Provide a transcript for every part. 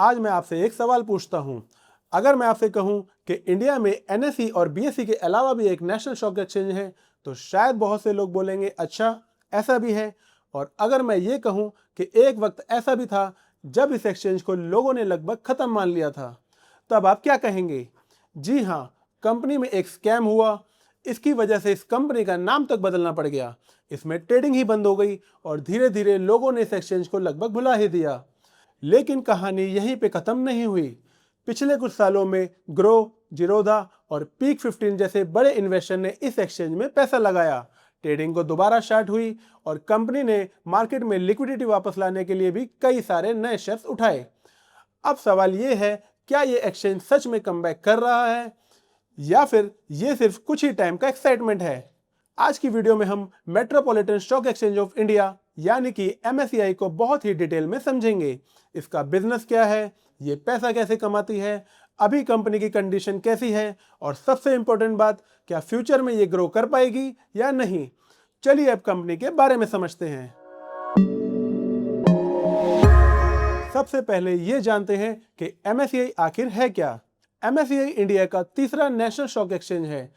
आज मैं आपसे एक सवाल पूछता हूं। अगर मैं आपसे कहूं कि इंडिया में एनएसई और बीएसई के अलावा भी एक नेशनल स्टॉक एक्सचेंज है, तो शायद बहुत से लोग बोलेंगे अच्छा ऐसा भी है। और अगर मैं ये कहूं कि एक वक्त ऐसा भी था जब इस एक्सचेंज को लोगों ने लगभग खत्म मान लिया था, तब आप क्या कहेंगे? जी हाँ, कंपनी में एक स्कैम हुआ। इसकी वजह से इस कंपनी का नाम तक बदलना पड़ गया। इसमें ट्रेडिंग ही बंद हो गई और धीरे धीरे लोगों ने इस एक्सचेंज को लगभग भुला ही दिया। लेकिन कहानी यहीं पे खत्म नहीं हुई। पिछले कुछ सालों में ग्रो, जीरोधा और पीक 15 जैसे बड़े इन्वेस्टर ने इस एक्सचेंज में पैसा लगाया। ट्रेडिंग को दोबारा स्टार्ट हुई और कंपनी ने मार्केट में लिक्विडिटी वापस लाने के लिए भी कई सारे नए स्टेप्स उठाए। अब सवाल ये है, क्या ये एक्सचेंज सच में कमबैक कर रहा है या फिर ये सिर्फ कुछ ही टाइम का एक्साइटमेंट है? आज की वीडियो में हम metropolitan stock exchange of India यानी कि एमएससीआई को बहुत ही डिटेल में समझेंगे। इसका बिजनेस क्या है, ये पैसा कैसे कमाती है, अभी कंपनी की कंडीशन कैसी है और सबसे इंपॉर्टेंट बात, क्या फ्यूचर में ये ग्रो कर पाएगी या नहीं। चलिए अब कंपनी के बारे में समझते हैं। सबसे पहले ये जानते हैं कि एमएससीआई आखिर है क्या। एमएससीआई इंडिया का तीसरा नेशनल स्टॉक एक्सचेंज है।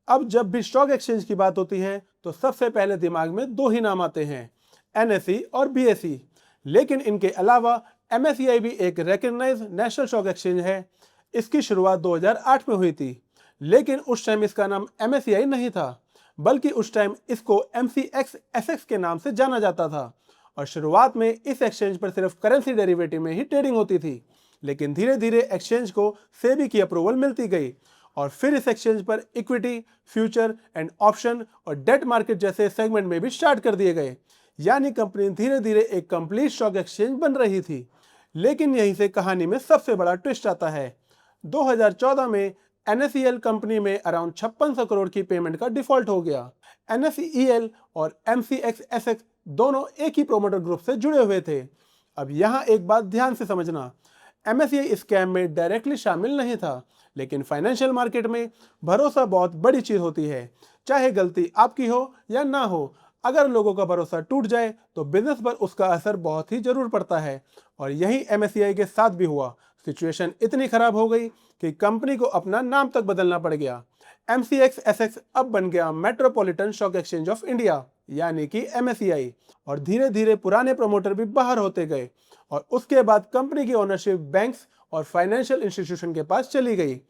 अब जब भी स्टॉक एक्सचेंज की बात होती है तो सबसे पहले दिमाग में दो ही नाम आते हैं, एनएसई और बीएसई। लेकिन इनके अलावा एमएससीआई भी एक रिकॉग्नाइज्ड नेशनल स्टॉक एक्सचेंज है। इसकी शुरुआत 2008 में हुई थी, लेकिन उस टाइम इसका नाम एमएससीआई नहीं था, बल्कि उस टाइम इसको एमसीएक्स एसएक्स के नाम से जाना जाता था। और शुरुआत में इस एक्सचेंज पर सिर्फ करेंसी डेरिवेटिव में ही ट्रेडिंग होती थी, लेकिन धीरे धीरे एक्सचेंज को सेबी की अप्रूवल मिलती गई और फिर इस एक्सचेंज पर इक्विटी, फ्यूचर एंड ऑप्शन और डेट मार्केट जैसे सेगमेंट में भी स्टार्ट कर दिए गए। यानी कंपनी धीरे धीरे एक कंप्लीट स्टॉक एक्सचेंज बन रही थी। लेकिन यहीं से कहानी में सबसे बड़ा ट्विस्ट आता है। 2014 में एनएसईएल कंपनी में अराउंड 5600 करोड़ की पेमेंट का डिफॉल्ट हो गया। एनएसईएल और एमसीएक्स दोनों एक ही प्रोमोटर ग्रुप से जुड़े हुए थे। अब यहाँ एक बात ध्यान से समझना, एमएससीआई स्कैम में डायरेक्टली शामिल नहीं था, लेकिन फाइनेंशियल मार्केट में भरोसा बहुत बड़ी चीज होती है। चाहे गलती आपकी हो या ना हो, अगर लोगों का भरोसा टूट जाए तो बिजनेस पर उसका असर बहुत ही जरूर पड़ता है। और यही एमएससीआई के साथ भी हुआ। सिचुएशन इतनी खराब हो गई कि कंपनी को अपना नाम तक बदलना पड़ गया। एमसीएक्स एसएक्स अब बन गया metropolitan stock exchange of India यानी कि एमएससीआई। और धीरे धीरे पुराने प्रमोटर भी बाहर होते गए और उसके बाद कंपनी की ओनरशिप बैंक्स और फाइनेंशियल इंस्टीट्यूशन के पास चली गई।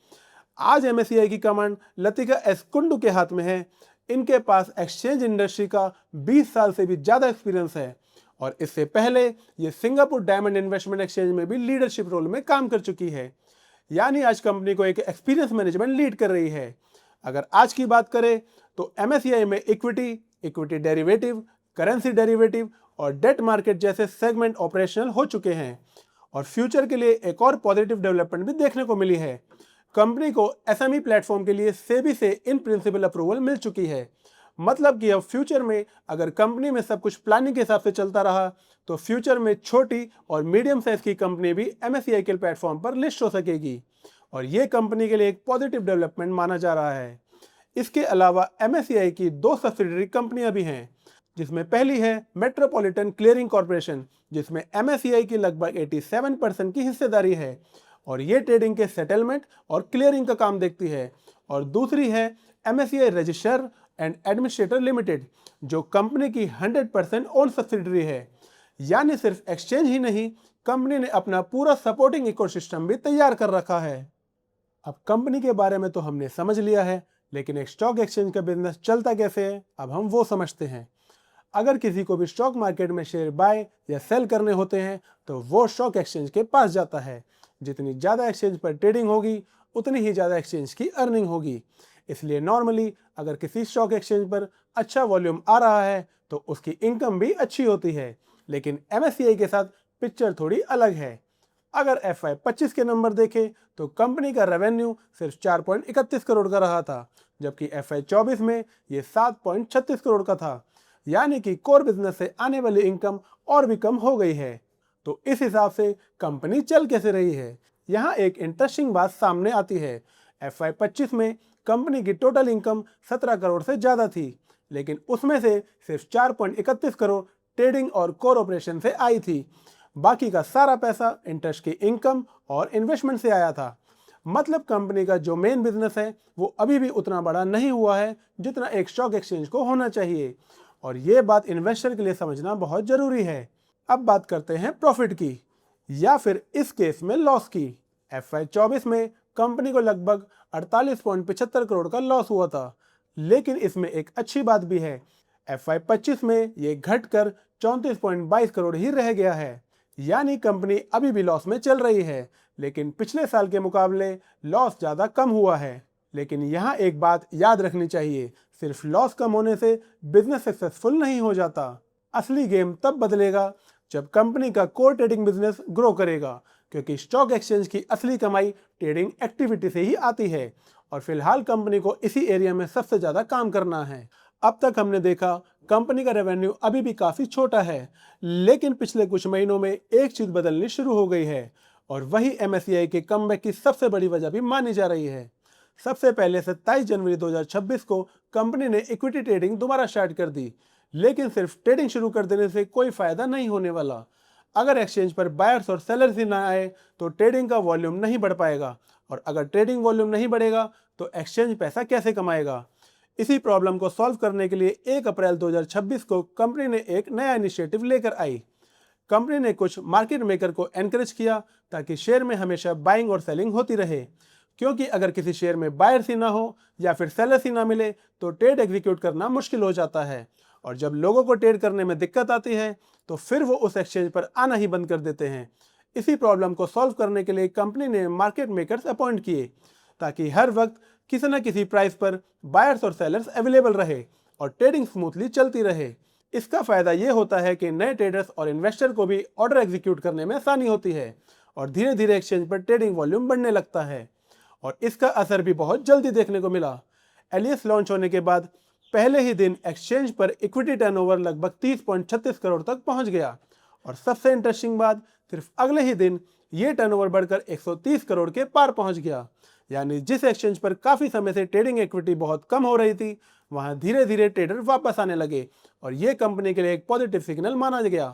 आज एमएससीआई की कमांड लतिका एस कुंडू के हाथ में है। इनके पास एक्सचेंज इंडस्ट्री का 20 साल से भी ज्यादा एक्सपीरियंस है और इससे पहले ये सिंगापुर डायमंड इन्वेस्टमेंट एक्सचेंज में भी लीडरशिप रोल में काम कर चुकी है। यानी आज कंपनी को एक एक्सपीरियंस मैनेजमेंट लीड कर रही है। अगर आज की बात करें तो एमएससीआई में इक्विटी डेरिवेटिव, करेंसी डेरिवेटिव और डेट मार्केट जैसे सेगमेंट ऑपरेशनल हो चुके हैं। और फ्यूचर के लिए एक और पॉजिटिव डेवलपमेंट भी देखने को मिली है। कंपनी को एसएमई प्लेटफॉर्म के लिए सेबी से इन प्रिंसिपल अप्रूवल मिल चुकी है। मतलब कि अब फ्यूचर में अगर कंपनी में सब कुछ प्लानिंग के हिसाब से चलता रहा तो फ्यूचर में छोटी और मीडियम साइज की कंपनी भी एमएससीआई के प्लेटफॉर्म पर लिस्ट हो सकेगी और ये कंपनी के लिए एक पॉजिटिव डेवलपमेंट माना जा रहा है। इसके अलावा एमएससीआई की 2 सब्सिडरी कंपनियां भी हैं, जिसमें पहली है मेट्रोपॉलिटन क्लियरिंग कॉर्पोरेशन, जिसमें एमएससीआई की लगभग 87% की हिस्सेदारी है और ये ट्रेडिंग के सेटलमेंट और क्लियरिंग का काम देखती है। और दूसरी है MSCI registrar and administrator limited, जो कंपनी की 100% ओन सब्सिडरी है। यानी सिर्फ एक्सचेंज ही नहीं, कंपनी ने अपना पूरा सपोर्टिंग इकोसिस्टम भी तैयार कर रखा है। अब कंपनी के बारे में तो हमने समझ लिया है, लेकिन एक स्टॉक एक्सचेंज का बिजनेस चलता कैसे है, अब हम वो समझते हैं। अगर किसी को भी स्टॉक मार्केट में शेयर बाय या सेल करने होते हैं तो वो स्टॉक एक्सचेंज के पास जाता है। जितनी ज़्यादा एक्सचेंज पर ट्रेडिंग होगी उतनी ही ज़्यादा एक्सचेंज की अर्निंग होगी। इसलिए नॉर्मली अगर किसी स्टॉक एक्सचेंज पर अच्छा वॉल्यूम आ रहा है तो उसकी इनकम भी अच्छी होती है। लेकिन एमएससीआई के साथ पिक्चर थोड़ी अलग है। अगर FY 25 के नंबर देखें तो कंपनी का रेवेन्यू सिर्फ 4.31 करोड़ का रहा था, जबकि FY 24 में ये 7.36 करोड़ का था। यानी कि कोर बिजनेस से आने वाली इनकम और भी कम हो गई है। तो इस हिसाब से कंपनी चल कैसे रही है, यहाँ एक इंटरेस्टिंग बात सामने आती है। FY 25 में कंपनी की टोटल इनकम 17 करोड़ से ज्यादा थी, लेकिन उसमें से सिर्फ 4.31 करोड़ ट्रेडिंग और कोर ऑपरेशन से आई थी। बाकी का सारा पैसा इंटरेस्ट की इनकम और इन्वेस्टमेंट से आया था। मतलब कंपनी का जो मेन बिजनेस है वो अभी भी उतना बड़ा नहीं हुआ है जितना एक स्टॉक एक्सचेंज को होना चाहिए, और ये बात इन्वेस्टर के लिए समझना बहुत जरूरी है। अब बात करते हैं प्रॉफिट की, या फिर इस केस में लॉस की। FY24 में कंपनी को लगभग 48.75 करोड़ का लॉस हुआ था, लेकिन इसमें एक अच्छी बात भी है। FY25 में ये घटकर 34.22 करोड़ ही रह गया है, यानी कंपनी अभी भी लॉस में चल रही है, लेकिन पिछले साल के मुकाबले लॉस ज़्यादा कम हुआ है। लेकिन यहाँ एक बात याद रखनी चाहिए, सिर्फ लॉस कम होने से बिजनेस सक्सेसफुल नहीं हो जाता। असली गेम तब बदलेगा जब कंपनी का कोर ट्रेडिंग बिजनेस ग्रो करेगा, क्योंकि स्टॉक एक्सचेंज की असली कमाई ट्रेडिंग एक्टिविटी से ही आती है, और फिलहाल कंपनी को इसी एरिया में सबसे ज़्यादा काम करना है। अब तक हमने देखा कंपनी का रेवेन्यू अभी भी काफ़ी छोटा है, लेकिन पिछले कुछ महीनों में एक चीज़ बदलनी शुरू हो गई है, और वही MSCI के कमबैक की सबसे बड़ी वजह भी मानी जा रही है। सबसे पहले 27 जनवरी 2026 को कंपनी ने इक्विटी ट्रेडिंग दोबारा स्टार्ट कर दी, लेकिन सिर्फ ट्रेडिंग शुरू कर देने से कोई फायदा नहीं होने वाला। अगर एक्सचेंज पर बायर्स और सेलर्स ही ना आए तो ट्रेडिंग का वॉल्यूम नहीं बढ़ पाएगा, और अगर ट्रेडिंग वॉल्यूम नहीं बढ़ेगा तो एक्सचेंज पैसा कैसे कमाएगा। इसी प्रॉब्लम को सॉल्व करने के लिए 1 अप्रैल 2026 को कंपनी ने एक नया इनिशिएटिव लेकर आई। कंपनी ने कुछ मार्केट मेकर को एनकरेज किया ताकि शेयर में हमेशा बाइंग और सेलिंग होती रहे, क्योंकि अगर किसी शेयर में बायर्स ही ना हो या फिर सेलर्स ही ना मिले तो ट्रेड एग्जीक्यूट करना मुश्किल हो जाता है, और जब लोगों को ट्रेड करने में दिक्कत आती है तो फिर वो उस एक्सचेंज पर आना ही बंद कर देते हैं। इसी प्रॉब्लम को सॉल्व करने के लिए कंपनी ने मार्केट मेकर्स अपॉइंट किए, ताकि हर वक्त किसी न किसी प्राइस पर बायर्स और सेलर्स अवेलेबल रहे और ट्रेडिंग स्मूथली चलती रहे। इसका फायदा ये होता है कि नए ट्रेडर्स और इन्वेस्टर को भी ऑर्डर एग्जीक्यूट करने में आसानी होती है, और धीरे धीरे एक्सचेंज पर ट्रेडिंग वॉल्यूम बढ़ने लगता है, और इसका असर भी बहुत जल्दी देखने को मिला। एलियस लॉन्च होने के बाद पहले ही दिन एक्सचेंज पर इक्विटी टर्नओवर लगभग 30.36 करोड़ तक पहुंच गया, और सबसे इंटरेस्टिंग बात, सिर्फ अगले ही दिन ये टर्नओवर बढ़कर 130 करोड़ के पार पहुंच गया। यानी जिस एक्सचेंज पर काफ़ी समय से ट्रेडिंग इक्विटी बहुत कम हो रही थी, वहां धीरे धीरे ट्रेडर वापस आने लगे, और ये कंपनी के लिए एक पॉजिटिव सिग्नल माना गया।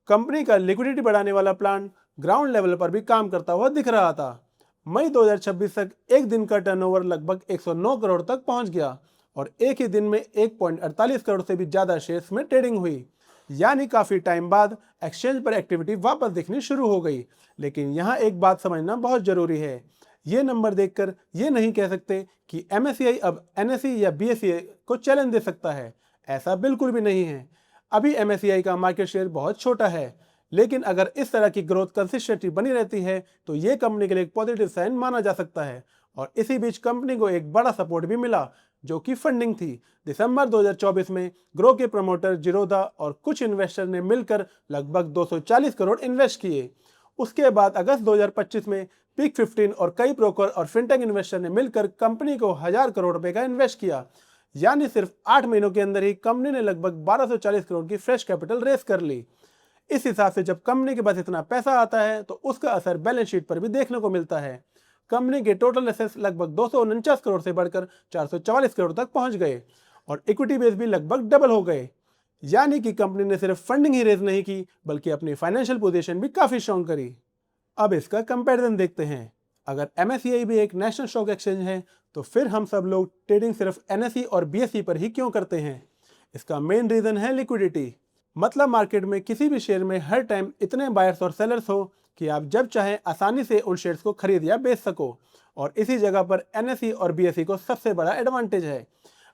कंपनी का लिक्विडिटी बढ़ाने वाला प्लान ग्राउंड लेवल पर भी काम करता हुआ दिख रहा था। मई 2026 तक एक दिन का टर्नओवर लगभग 109 करोड़ तक पहुंच गया, और एक ही दिन में 1.48 करोड़ से भी ज़्यादा शेयर्स में ट्रेडिंग हुई। यानी काफ़ी टाइम बाद एक्सचेंज पर एक्टिविटी वापस दिखनी शुरू हो गई। लेकिन यहाँ एक बात समझना बहुत ज़रूरी है, ये नंबर देखकर ये नहीं कह सकते कि MSCI अब NSE या BSE को चैलेंज दे सकता है। ऐसा बिल्कुल भी नहीं है। अभी MSCI का मार्केट शेयर बहुत छोटा है, लेकिन अगर इस तरह की ग्रोथ कंसिस्टेंसी बनी रहती है तो ये कंपनी के लिए एक पॉजिटिव साइन माना जा सकता है। और इसी बीच कंपनी को एक बड़ा सपोर्ट भी मिला, जो कि फंडिंग थी। दिसंबर 2024 में ग्रो के प्रमोटर जिरोधा और कुछ इन्वेस्टर ने मिलकर लगभग 240 करोड़ इन्वेस्ट किए। उसके बाद अगस्त 2025 में पिक 15 और कई ब्रोकर और फिनटेक इन्वेस्टर ने मिलकर कंपनी को 1000 करोड़ रुपए का इन्वेस्ट किया। यानी सिर्फ 8 महीनों के अंदर ही कंपनी ने लगभग 1240 करोड़ की फ्रेश कैपिटल रेस कर ली। इस हिसाब से जब कंपनी के पास इतना पैसा आता है तो उसका असर बैलेंस शीट पर भी देखने को मिलता है। कंपनी के टोटल एसेट्स लगभग 249 करोड़ से बढ़कर 444 करोड़ तक पहुंच गए, और इक्विटी बेस भी लगभग डबल हो गए। यानी कि कंपनी ने सिर्फ फंडिंग ही रेज नहीं की, बल्कि अपनी फाइनेंशियल पोजीशन भी काफी स्ट्रॉन्ग करी। अब इसका कंपैरिजन देखते हैं। अगर MSCI भी एक नेशनल स्टॉक एक्सचेंज है, तो फिर हम सब लोग ट्रेडिंग सिर्फ NSE और BSE पर ही क्यों करते हैं? इसका मेन रीजन है लिक्विडिटी। मतलब मार्केट में किसी भी शेयर में हर टाइम इतने बायर्स और सेलर्स हो कि आप जब चाहें आसानी से उन शेयर्स को खरीद या बेच सको, और इसी जगह पर NSE और BSE को सबसे बड़ा एडवांटेज है।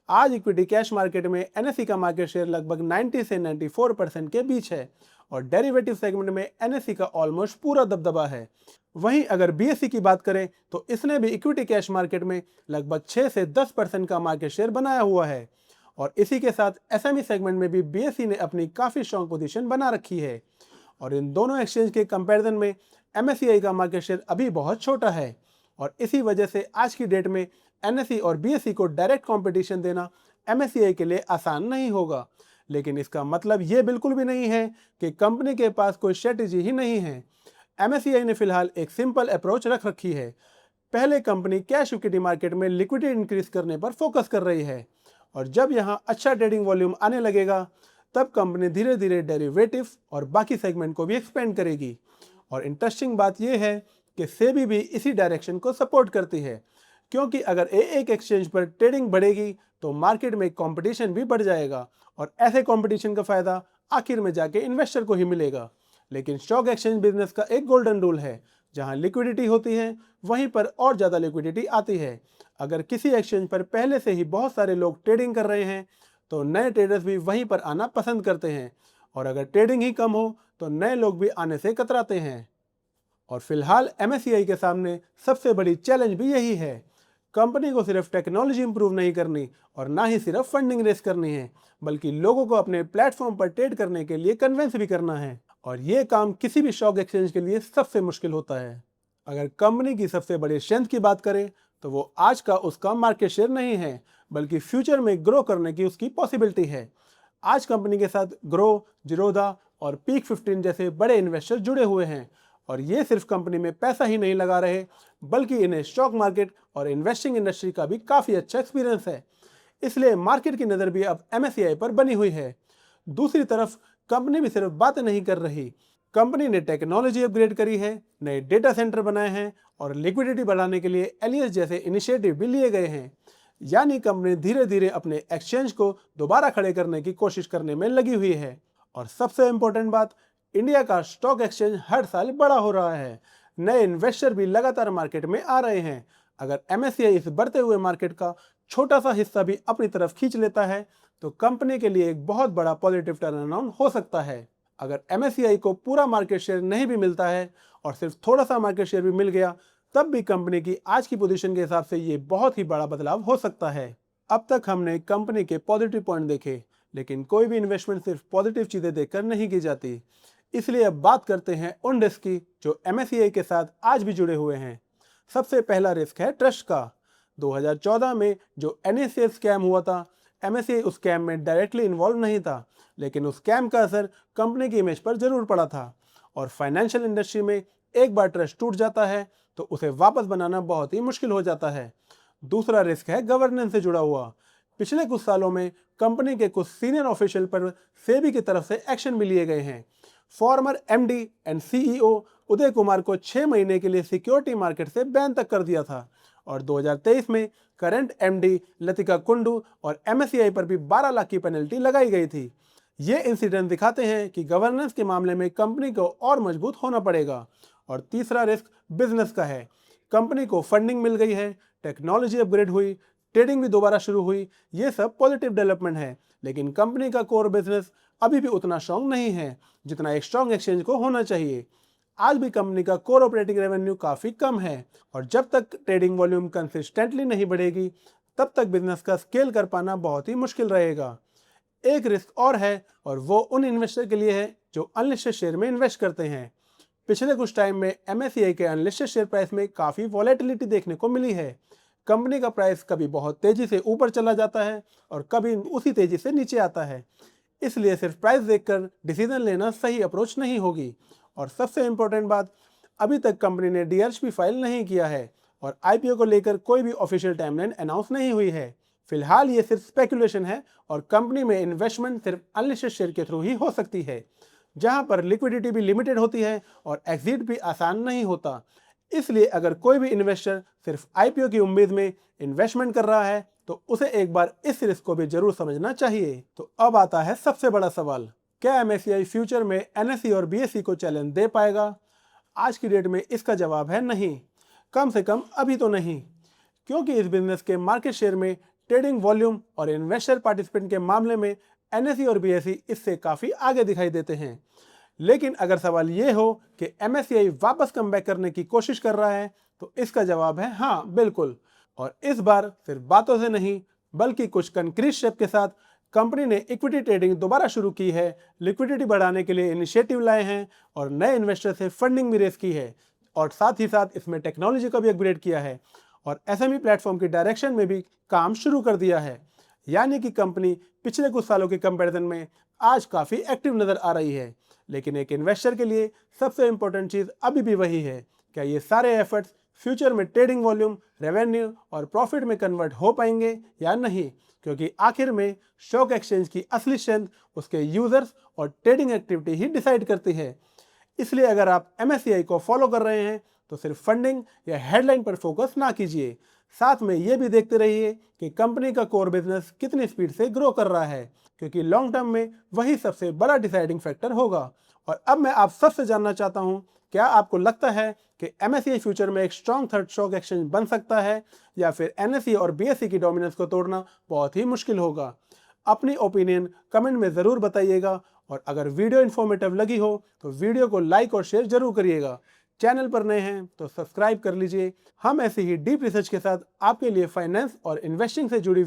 आज इक्विटी कैश मार्केट में NSE का मार्केट शेयर लगभग 90 से 94% के बीच है, और डेरिवेटिव सेगमेंट में NSE का ऑलमोस्ट पूरा दबदबा है। वहीं अगर BSE की बात करें तो इसने भी इक्विटी कैश मार्केट में लगभग 6 से 10% का मार्केट शेयर बनाया हुआ है, और इसी के साथ SME सेगमेंट में भी BSE ने अपनी काफ़ी स्ट्रॉन्ग पोजीशन बना रखी है। और इन दोनों एक्सचेंज के कंपैरिजन में MSCI का मार्केट शेयर अभी बहुत छोटा है, और इसी वजह से आज की डेट में NSE और BSE को डायरेक्ट कंपटीशन देना MSCI के लिए आसान नहीं होगा। लेकिन इसका मतलब ये बिल्कुल भी नहीं है कि कंपनी के पास कोई स्ट्रेटेजी ही नहीं है। MSCI ने फिलहाल एक सिंपल अप्रोच रख रखी है। पहले कंपनी कैश इक्विटी मार्केट में लिक्विडिटी इंक्रीज करने पर फोकस कर रही है, और जब यहाँ अच्छा ट्रेडिंग वॉल्यूम आने लगेगा तब कंपनी धीरे धीरे डेरिवेटिव और बाकी सेगमेंट को भी एक्सपेंड करेगी। और इंटरेस्टिंग बात यह है कि सेबी भी इसी डायरेक्शन को सपोर्ट करती है, क्योंकि अगर एक एक्सचेंज पर ट्रेडिंग बढ़ेगी तो मार्केट में कंपटीशन भी बढ़ जाएगा और ऐसे कंपटीशन का फायदा आखिर में जाके इन्वेस्टर को ही मिलेगा। लेकिन स्टॉक एक्सचेंज बिजनेस का एक गोल्डन रूल है, जहां लिक्विडिटी होती है वहीं पर और ज़्यादा लिक्विडिटी आती है। अगर किसी एक्सचेंज पर पहले से ही बहुत सारे लोग ट्रेडिंग कर रहे हैं तो नए ट्रेडर्स भी वहीं पर आना पसंद करते हैं, और अगर ट्रेडिंग ही कम हो तो नए लोग भी आने से कतराते हैं। और फिलहाल MSCI के सामने सबसे बड़ी चैलेंज भी यही है। कंपनी को सिर्फ टेक्नोलॉजी इंप्रूव नहीं करनी और ना ही सिर्फ फंडिंग रेस करनी है, बल्कि लोगों को अपने प्लेटफॉर्म पर ट्रेड करने के लिए कन्विंस भी करना है, और ये काम किसी भी स्टॉक एक्सचेंज के लिए सबसे मुश्किल होता है। अगर कंपनी की सबसे बड़ी स्ट्रेंथ की बात करें तो वो आज का उसका मार्केट शेयर नहीं है, बल्कि फ्यूचर में ग्रो करने की उसकी पॉसिबिलिटी है। आज कंपनी के साथ ग्रो, जिरोधा और पीक 15 जैसे बड़े इन्वेस्टर जुड़े हुए हैं, और ये सिर्फ कंपनी में पैसा ही नहीं लगा रहे, बल्कि इन्हें स्टॉक मार्केट और इन्वेस्टिंग इंडस्ट्री का भी काफ़ी अच्छा एक्सपीरियंस है। इसलिए मार्केट की नज़र भी अब MSCI पर बनी हुई है। दूसरी तरफ कंपनी भी सिर्फ बातें नहीं कर रही, कंपनी ने टेक्नोलॉजी अपग्रेड करी है, नए डेटा सेंटर बनाए हैं और लिक्विडिटी बढ़ाने के लिए एलियस जैसे इनिशिएटिव भी लिए गए हैं। यानी कंपनी धीरे धीरे अपने एक्सचेंज को दोबारा खड़े करने की कोशिश करने में लगी हुई है। और सबसे इंपॉर्टेंट बात, इंडिया का स्टॉक एक्सचेंज हर साल बड़ा हो रहा है, नए इन्वेस्टर भी लगातार मार्केट में आ रहे हैं। अगर MSCI इस बढ़ते हुए मार्केट का छोटा सा हिस्सा भी अपनी तरफ खींच लेता है तो कंपनी के लिए एक बहुत बड़ा पॉजिटिव टर्न अराउंड हो सकता है। अगर MSCI को पूरा मार्केट शेयर नहीं भी मिलता है और सिर्फ थोड़ा सा मार्केट शेयर भी मिल गया, तब भी कंपनी की आज की पोजीशन के हिसाब से ये बहुत ही बड़ा बदलाव हो सकता है। अब तक हमने कंपनी के पॉजिटिव पॉइंट देखे, लेकिन कोई भी इन्वेस्टमेंट सिर्फ पॉजिटिव चीजें देखकर नहीं की जाती। इसलिए अब बात करते हैं उन रिस्क की जो MSCI के साथ आज भी जुड़े हुए हैं। सबसे पहला रिस्क है ट्रस्ट का। 2014 में जो NSE स्कैम हुआ था, MSCI उस स्कैम में डायरेक्टली इन्वॉल्व नहीं था, लेकिन उस स्कैम का असर कंपनी की इमेज पर जरूर पड़ा था। और फाइनेंशियल इंडस्ट्री में एक बार ट्रस्ट टूट जाता है तो उसे वापस बनाना बहुत ही मुश्किल हो जाता है। दूसरा रिस्क है गवर्नेंस से जुड़ा हुआ। पिछले कुछ सालों में कंपनी के कुछ सीनियर ऑफिशियल पर सेबी की तरफ से एक्शन भी लिए गए हैं। Farmer MD and CEO Uday Kumar को 6 महीने के लिए सिक्योरिटी मार्केट से बैन तक कर दिया था, और 2023 में करंट MD लतिका कुंडू और MSCI पर भी 12 लाख की पेनल्टी लगाई गई थी। ये इंसिडेंट दिखाते हैं कि गवर्नेंस के मामले में कंपनी को और मजबूत होना पड़ेगा। और तीसरा रिस्क बिजनेस का है। कंपनी को फंडिंग मिल गई है, टेक्नोलॉजी अपग्रेड हुई, ट्रेडिंग भी दोबारा शुरू हुई, ये सब पॉजिटिव डेवलपमेंट है, लेकिन कंपनी का कोर बिजनेस अभी भी उतना स्ट्रॉन्ग नहीं है जितना एक स्ट्रॉन्ग एक्सचेंज को होना चाहिए। आज भी कंपनी का कोर ऑपरेटिंग रेवेन्यू काफ़ी कम है, और जब तक ट्रेडिंग वॉल्यूम कंसिस्टेंटली नहीं बढ़ेगी तब तक बिजनेस का स्केल कर पाना बहुत ही मुश्किल रहेगा। एक रिस्क और है, और वो उन इन्वेस्टर के लिए है जो अनलिस्टेड शेयर में इन्वेस्ट करते हैं। पिछले कुछ टाइम में MSCI के अनलिस्टेड शेयर प्राइस में काफ़ी वॉलेटिलिटी देखने को मिली है। कंपनी का प्राइस कभी बहुत तेज़ी से ऊपर चला जाता है और कभी उसी तेज़ी से नीचे आता है। इसलिए सिर्फ प्राइस देखकर डिसीजन लेना सही अप्रोच नहीं होगी। और सबसे इम्पोर्टेंट बात, अभी तक कंपनी ने DRHP फाइल नहीं किया है और IPO को लेकर कोई भी ऑफिशियल टाइमलाइन अनाउंस नहीं हुई है। फिलहाल ये सिर्फ स्पेकुलेशन है और कंपनी में इन्वेस्टमेंट सिर्फ अनलिस्टेड शेयर के थ्रू ही हो सकती है, जहां पर लिक्विडिटी भी लिमिटेड होती है और एग्जिट भी आसान नहीं होता। इसलिए अगर कोई भी इन्वेस्टर सिर्फ IPO की उम्मीद में इन्वेस्टमेंट कर रहा है तो उसे एक बार इस रिस्क को भी जरूर समझना चाहिए। तो अब आता है सबसे बड़ा सवाल, क्या MSCI फ्यूचर में NSE और BSE को चैलेंज दे पाएगा? आज की डेट में इसका जवाब है नहीं, कम से कम अभी तो नहीं, क्योंकि इस बिजनेस के मार्केट शेयर में, ट्रेडिंग वॉल्यूम और इन्वेस्टर पार्टिसिपेंट के मामले में NSE और BSE इससे काफ़ी आगे दिखाई देते हैं। लेकिन अगर सवाल ये हो कि MSCI वापस कमबैक करने की कोशिश कर रहा है तो इसका जवाब है हाँ, बिल्कुल। और इस बार सिर्फ बातों से नहीं बल्कि कुछ कंक्रीट स्टेप के साथ कंपनी ने इक्विटी ट्रेडिंग दोबारा शुरू की है, लिक्विडिटी बढ़ाने के लिए इनिशिएटिव लाए हैं और नए इन्वेस्टर से फंडिंग भी रेस की है, और साथ ही साथ इसमें टेक्नोलॉजी को भी अपग्रेड किया है और SME प्लेटफॉर्म की डायरेक्शन में भी काम शुरू कर दिया है। यानी कि कंपनी पिछले कुछ सालों के कंपैरिजन में आज काफ़ी एक्टिव नज़र आ रही है। लेकिन एक इन्वेस्टर के लिए सबसे इंपॉर्टेंट चीज़ अभी भी वही है, क्या ये सारे एफर्ट्स फ्यूचर में ट्रेडिंग वॉल्यूम, रेवेन्यू और प्रॉफिट में कन्वर्ट हो पाएंगे या नहीं, क्योंकि आखिर में स्टॉक एक्सचेंज की असली स्ट्रेंथ उसके यूजर्स और ट्रेडिंग एक्टिविटी ही डिसाइड करती है। इसलिए अगर आप MSCI को फॉलो कर रहे हैं तो सिर्फ फंडिंग या हेडलाइन पर फोकस ना कीजिए, साथ में ये भी देखते रहिए कि कंपनी का कोर बिजनेस कितनी स्पीड से ग्रो कर रहा है, क्योंकि लॉन्ग टर्म में वही सबसे बड़ा डिसाइडिंग फैक्टर होगा। और अब मैं आप सबसे जानना चाहता हूं, क्या आपको लगता है कि MSCI फ्यूचर में एक स्ट्रॉन्ग थर्ड स्टॉक एक्सचेंज बन सकता है, या फिर NSE और BSE की डोमिनेंस को तोड़ना बहुत ही मुश्किल होगा? अपनी ओपिनियन कमेंट में ज़रूर बताइएगा, और अगर वीडियो इन्फॉर्मेटिव लगी हो तो वीडियो को लाइक और शेयर जरूर करिएगा। चैनल पर नए हैं तो सब्सक्राइब कर लीजिए। हम ऐसे ही डीप रिसर्च के साथ आपके लिए फाइनेंस और इन्वेस्टिंग से जुड़ी